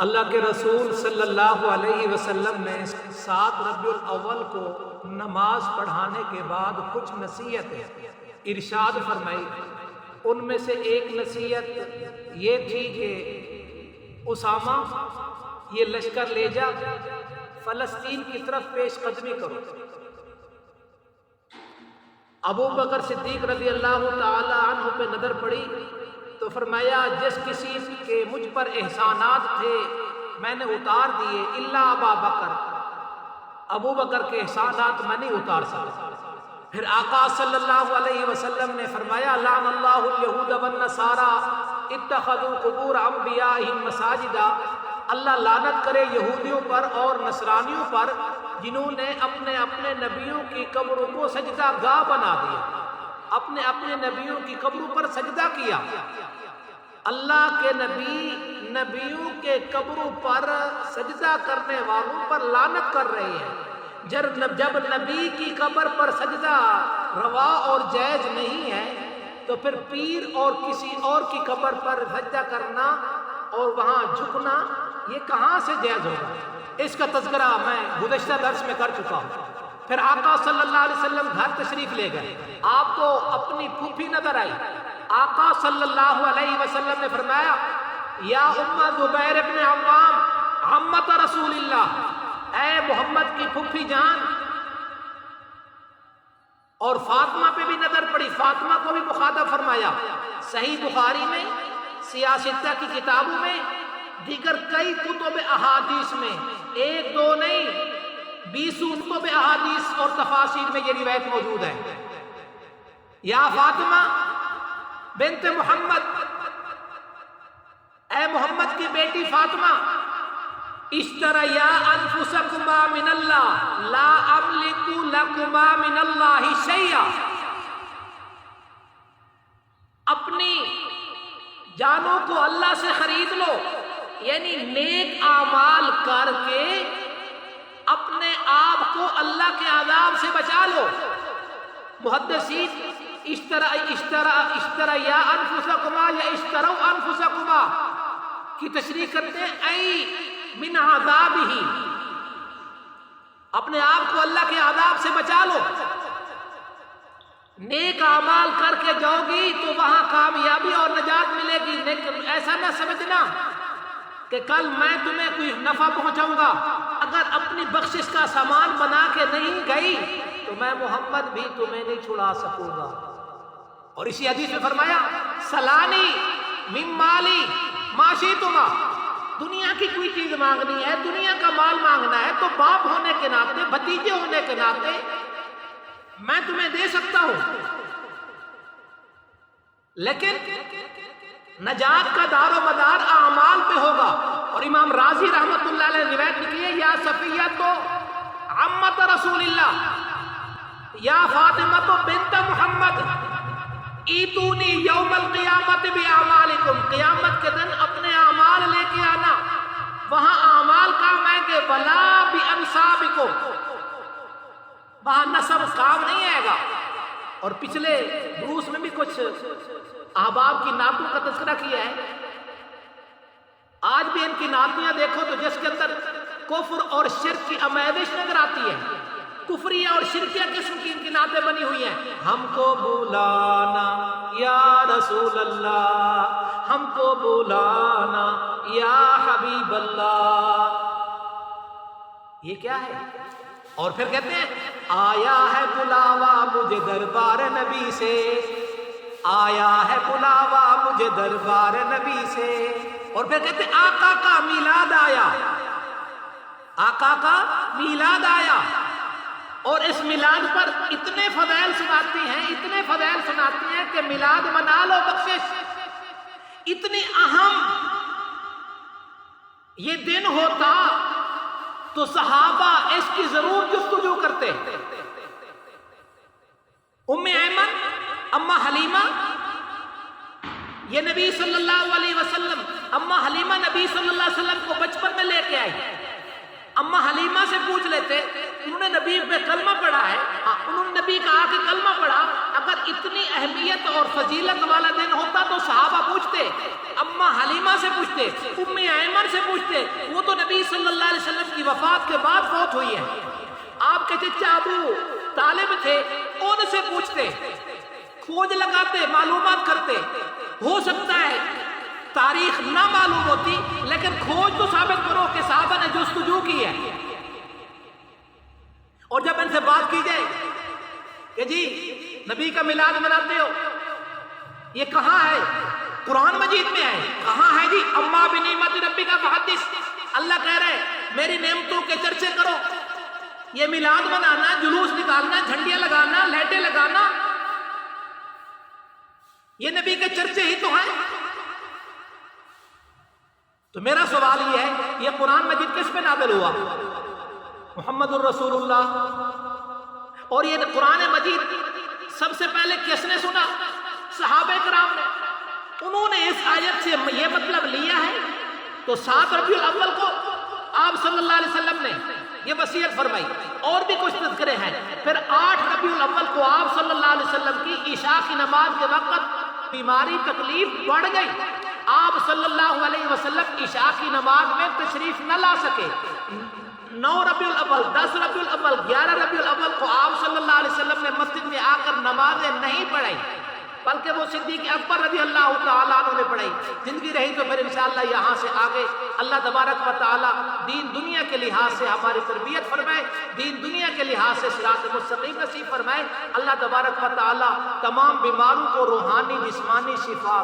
اللہ کے رسول صلی اللہ علیہ وسلم نے 7 ربیع الاول کو نماز پڑھانے کے بعد کچھ نصیحتیں ارشاد فرمائی۔ ان میں سے ایک نصیحت یہ تھی کہ اسامہ یہ لشکر لے جا، فلسطین کی طرف پیش قدمی کرو۔ ابو بکر صدیق رضی اللہ تعالی عنہ پہ نظر پڑی تو فرمایا جس کسی کے مجھ پر احسانات تھے میں نے اتار دیے الا ابا بکر، ابو بکر کے احسانات میں نہیں اتار سکتا۔ پھر آقا صلی اللہ علیہ وسلم نے فرمایا لعن اللہ الیہود والنصارى اتخذوا قبور انبیائہم مساجدا، اللہ لعنت کرے یہودیوں پر اور نصرانیوں پر جنہوں نے اپنے اپنے نبیوں کی قبروں کو سجدہ گاہ بنا دیا، اپنے اپنے نبیوں کی قبروں پر سجدہ کیا۔ اللہ کے نبی نبیوں کے قبروں پر سجدہ کرنے والوں پر لعنت کر رہے ہیں۔ جب نبی کی قبر پر سجدہ روا اور جائز نہیں ہے تو پھر پیر اور کسی اور کی قبر پر سجدہ کرنا اور وہاں جھکنا یہ کہاں سے جائز ہوگا؟ اس کا تذکرہ میں گزشتہ درس میں کر چکا ہوں۔ پھر آقا صلی اللہ علیہ وسلم گھر تشریف لے گئے، آپ کو اپنی پھوپھی نظر آئی۔ آقا صلی اللہ علیہ وسلم نے فرمایا یا زبیر ابن عوام عمت رسول اللہ، اے محمد کی پھوپھی جان۔ اور فاطمہ پہ بھی نظر پڑی، فاطمہ کو بھی مخاطب فرمایا۔ صحیح بخاری میں، سیاستہ کی کتابوں میں، دیگر کئی کتب احادیث میں 1 2 نہیں 20 کتب احادیث اور تفاسیر میں یہ روایت موجود ہے۔ یا فاطمہ بنت محمد، اے محمد کی بیٹی فاطمہ، اشتریا انفسکما من اللہ لا املک لکما من اللہ شیئا، اپنی جانوں کو اللہ سے خرید لو، یعنی نیک اعمال کر کے اپنے آپ کو اللہ کے عذاب سے بچا لو۔ محدثین اشتریا انفسکما یا اشتروا انفسکما کی تشریح کرتے ہیں ای من عذابہ، اپنے آپ کو اللہ کے عذاب سے بچا لو۔ نیک اعمال کر کے جاؤ گی تو وہاں کامیابی اور نجات ملے گی، لیکن ایسا نہ سمجھنا کہ کل میں تمہیں کوئی نفع پہنچاؤں گا، اگر اپنی بخشش کا سامان بنا کے نہیں گئی تو میں محمد بھی تمہیں نہیں چھڑا سکوں گا۔ اور اسی حدیث میں فرمایا سلانی من مالی ما شئتما، دنیا کی کوئی چیز مانگنی ہے، دنیا کا مال مانگنا ہے تو باپ ہونے کے ناطے، بھتیجے ہونے کے ناطے میں تمہیں دے سکتا ہوں، لیکن نجات کا دار و مدار اعمال پہ ہوگا۔ اور امام رازی رحمت اللہ علیہ روایت لکھی ہے یا صفیہ تو عمت رسول اللہ یا فاطمہ تو بنت محمد ایتونی یوم القیامت باعمالکم، قیامت کے دن اپنے اعمال لے کے آنا، وہاں اعمال کام آئیں گے، ولا بانسابکم، وہاں نسب کام نہیں آئے گا۔ اور پچھلے دروس میں بھی کچھ احباب کی نعتوں کا تذکرہ کیا ہے، آج بھی ان کی نعتیاں دیکھو تو جس کے اندر کفر اور شرک کی آمیزش نظر آتی ہے، کفریہ اور شرکیہ قسم کی ان کی نعتیں بنی ہوئی ہیں۔ ہم کو بلانا یا رسول اللہ، ہم کو بلانا یا حبیب اللہ، یہ کیا ہے؟ اور پھر کہتے ہیں آیا ہے بلاوا مجھے دربار نبی سے، آیا ہے بلاوا مجھے دربار نبی سے۔ اور پھر کہتے ہیں آقا کا میلاد آیا، آقا کا میلاد آیا، اور اس میلاد پر اتنے فضائل سناتی ہیں، اتنے فضائل سناتی ہیں کہ میلاد منا لو بخشش۔ اتنی اہم یہ دن ہوتا تو صحابہ اس کی ضرور جستجو کرتے۔ ام ایمن، اما حلیمہ، یہ نبی صلی اللہ علیہ وسلم، اما حلیمہ نبی صلی اللہ علیہ وسلم کو بچپن میں لے کے آئی۔ اما حلیمہ سے پوچھ لیتے، انہوں نے نبی پہ کلمہ پڑھا ہے، انہوں نے نبی کہا کہ کلمہ پڑھا، اگر اتنی اہمیت اور فضیلت والا دن ہوتا تو صحابہ پوچھتے۔ اما حلیمہ حلیمہ سے پوچھتے، ام ایمن سے پوچھتے، وہ تو نبی صلی اللہ علیہ وسلم کی وفات کے بعد فوت ہوئی ہے۔ آپ کے چچا ابو طالب تھے، ان سے پوچھتے، کھوج لگاتے، معلومات کرتے۔ ہو سکتا ہے تاریخ نہ معلوم ہوتی، لیکن کھوج تو ثابت کرو کہ صحابہ نے جستجو کی ہے۔ اور جب ان سے بات کی جائے کہ جی نبی کا میلاد مناتے ہو، یہ کہاں ہے؟ قرآن مجید میں ہے۔ کہاں ہے جی؟ اما بنعمت ربک فحدث، اللہ کہہ رہے میری نعمتوں کے چرچے کرو۔ یہ میلاد منانا، جلوس نکالنا، جھنڈیاں لگانا، لائٹیں لگانا، یہ نبی کے چرچے ہی تو ہیں۔ تو میرا سوال یہ ہے، یہ قرآن مجید کس پہ نازل ہوا؟ محمد الرسول اللہ۔ اور یہ قرآن مجید سب سے پہلے کس نے سنا؟ صحابہ کرام نے۔ انہوں نے اس آیت سے یہ مطلب لیا ہے تو 7 ربیع الاول کو آپ صلی اللہ علیہ وسلم نے یہ وصیت فرمائی۔ اور بھی کچھ تذکرے ہیں۔ پھر 8 ربیع الاول کو آپ صلی اللہ علیہ وسلم کی عشاء کی نماز کے وقت بیماری تکلیف بڑھ گئی، آپ صلی اللہ علیہ وسلم عشاء کی نماز میں تشریف نہ لا سکے۔ 9 ربیع الاول، 10 ربیع الاول، 11 ربیع الاول کو آپ صلی اللہ علیہ وسلم نے مسجد میں آ کر نمازیں نہیں پڑھائی، بلکہ وہ صدیق اکبر رضی اللہ تعالیٰ عنہ نے پڑھائی۔ زندگی رہی تو پھر انشاءاللہ یہاں سے آگے اللہ تبارک و تعالیٰ دین دنیا کے لحاظ سے ہماری تربیت فرمائے، دین دنیا کے لحاظ سے صراط مستقیم نصیب فرمائے۔ اللہ تبارک و تعالیٰ تمام بیماروں کو روحانی جسمانی شفا